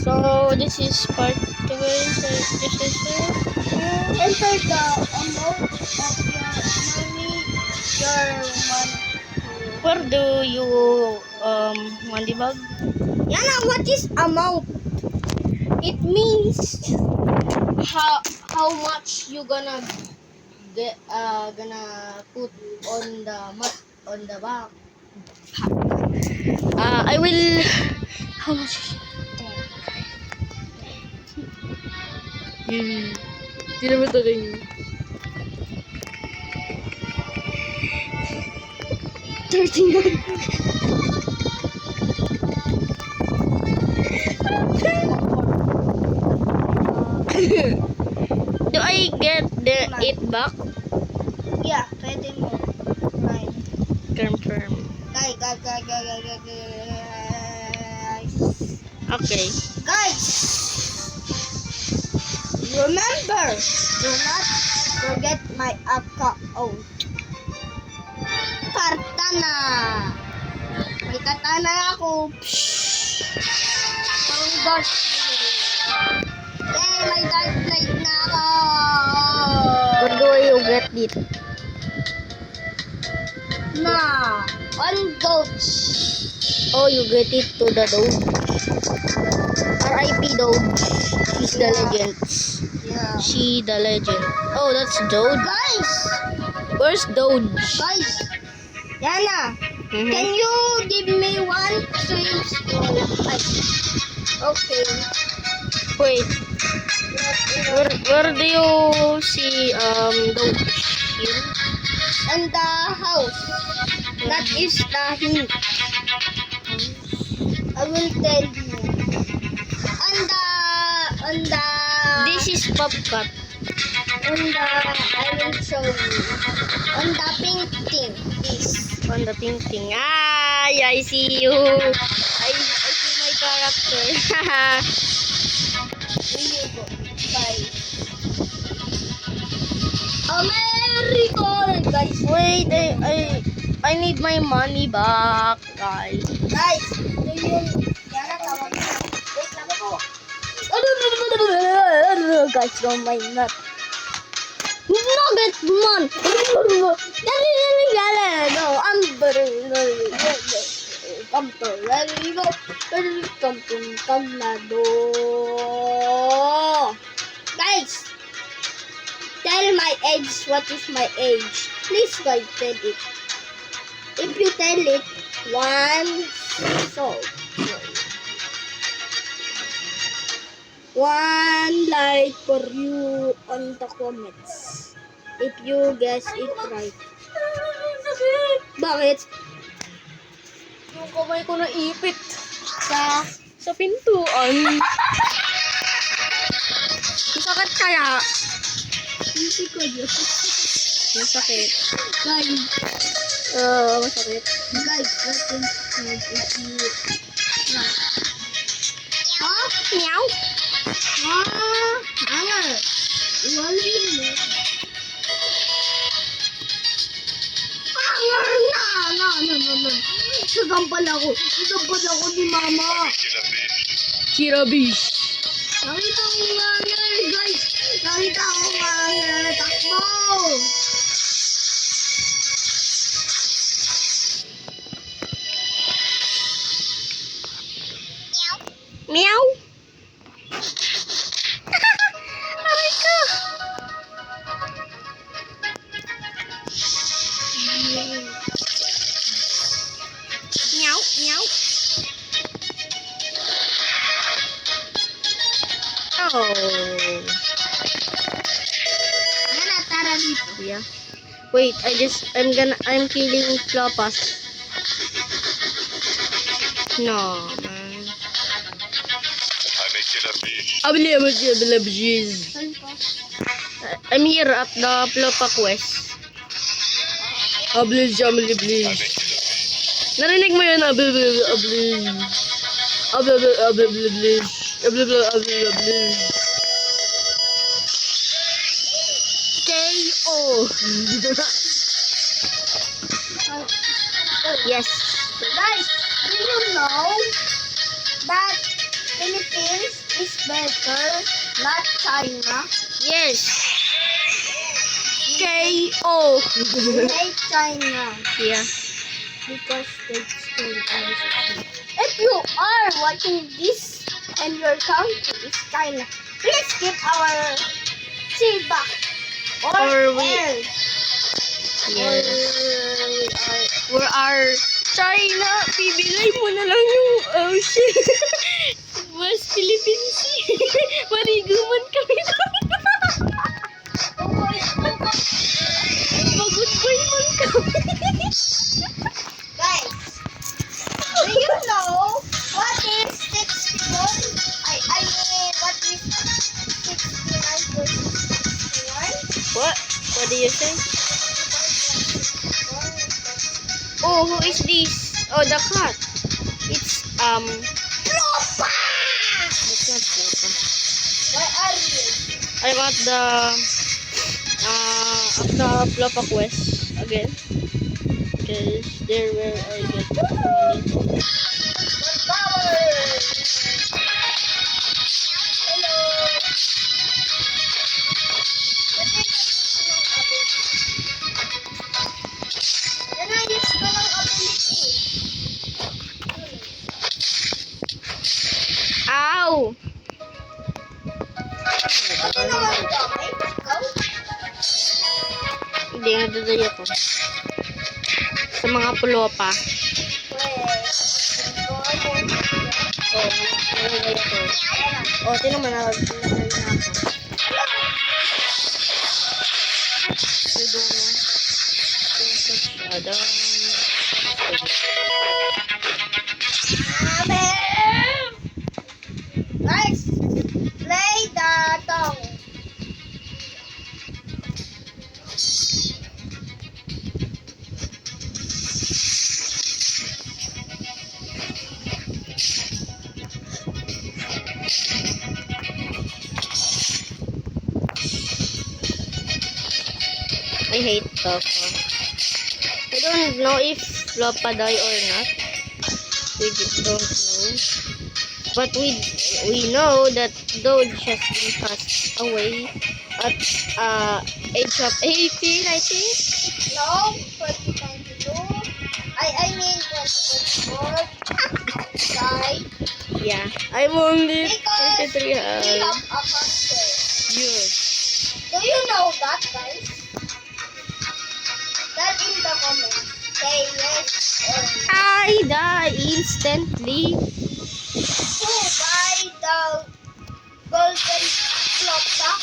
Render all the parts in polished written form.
So this is part 2, guys. This is Enter the amount of your money. where do you mandibag? Yana, what is amount? It means how much you gonna get gonna put on the bank. I will. How much? Hindi naman talaga yun. 39. Do I get it back? Yeah, pwede mo. Right. Confirm. Guys. Okay. Guys, remember, do not forget my account. Katana. May katana ako. Pang dark blade. Yay, may dark blade na ako. Where do you get it? Na, on goats. Oh, you get it to the dog. R.I.P. dog. She's the legend. Yeah. She the legend. Oh, that's Doge. Guys, Where's Doge? Yana, can you give me one change? Okay. Wait, where do you see Doge? Here? On the house. That is the hint. I will tell you. On the This is Popcat. I will show you. On the pink thing. This. On the pink thing. Ay, I see you. I see my character. Here you go. Bye. America, guys. Wait, I need my money back, guys. Guys, do you Yana tawag? Wait lang ako. Guys, don't mind that. Nugget man. No, I'm come to ready go. Come na do. Guys, tell my age. What is my age? Please, guys, tell it. If you tell it, one like for you on the comments. If you guess it right. Bakit? Yung kamay ko naipit Sa sa pintuan. Masakit kaya? hindi ko yun. Masakit. Guys, Masakit. guys, what is if you right? Huh? Meow. Hanger. Wala yun eh. Hanger na! No. Sagampal ako ni mama. Chirabish. Nakita ko hanger, guys. Nakita ko hanger. Takbo! Meow. Aray ka. Meow. Oh. Yana, tara dito. Yeah. Wait, I'm killing Flopas. No, man. Saan ka? I'm here at the Flopa quest. Please. Narinig mo yun? KO. Yes. Guys, do you know that Philippines is better, not China. Yes. K.O. We hate China Yeah. because they steal our food. If you are watching this and your country is China, please give our feedback. Or we- else. Yes. Or We are China. Bibigay mo na lang yung ocean. Mas Philippines. Mariguman kami doon. Mag-goodbye man kami. guys, do you know what is 61? I mean, what is 69 versus 61? What? What do you say? Oh, who is this? Oh, the cat. It's, Propa! That's not Papa. Where are you? I got the Plapa quest again. Because there where I get money. Good power! Hello! Na-use ko ng ability. Ow! Ano naman gamit? Ikaw? Hindi, nadadali ako. Sa mga pulopa. Oh, nadadali ako. Oh, tinan mo na. Nadadali na ako. Sudo na. Guys, play the song. I hate Papa. I don't know if Papa die or not. We just don't know. But we know that Doge has been passed away at age of 18, I think. No, 2022. I mean 2024. Die. Yeah, I'm only Because 23. we have a concert. Yes. Do you know that, guys? That in the comments. Say yes or no. I die instantly. Who buy the golden clock?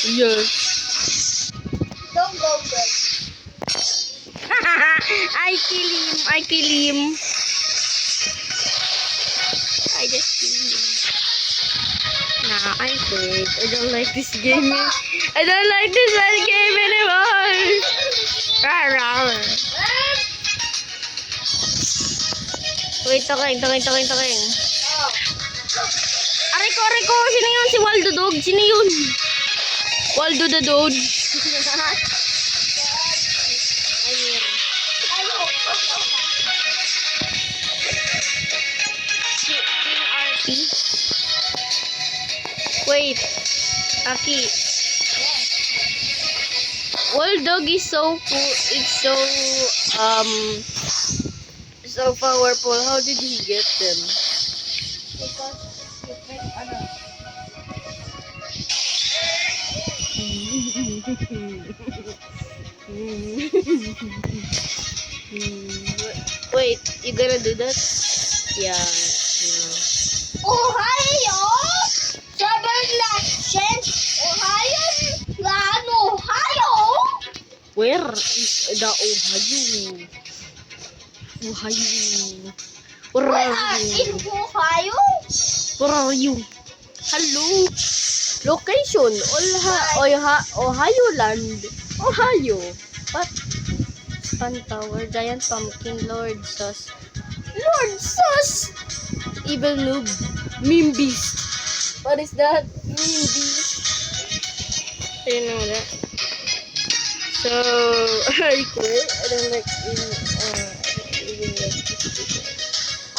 Yes. Don't go there. I kill him. I just kill him. Nah, I'm quit. I don't like this game. I don't like this game anymore. Rawr, rawr. Wait, taking. Oh. Aray ko. Sino yun? Si Waldo Dog. Sino yun? Waldo the Dog. Ayun. RP. Wait. Aki. Waldo is so cool. It's so powerful. How did he get them? Because you pick ano. Wait, you gonna do that? Yeah. No. Ohio! Sobrang lahat. Ohio? Lahat Ohio? Where is the Ohio? Where We are are you? in Ohio? Where are you? Hello. Location. Ohio land. Ohio. What? Span Tower. Giant Pumpkin. Lord Sus. Evil Noob. Meme Beast. What is that? Meme Beast. I didn't know that. So, I quit.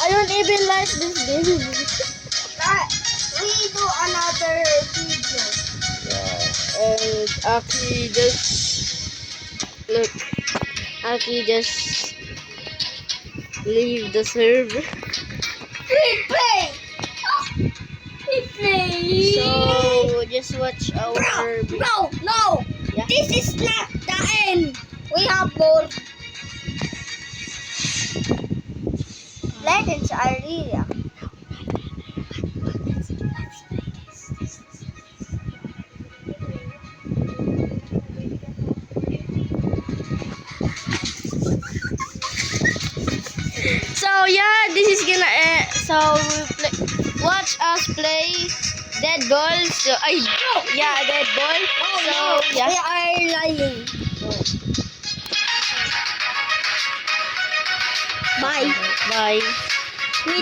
I don't even like this game. Aki just leave the server. Replay! Replay! So just watch our Bro, no! Yeah. This is not the end! We have more. Legends are real. So yeah, this is gonna so watch us play Dead Ball. So yeah, Dead Ball. So yeah. We are lying. Bye. Bye.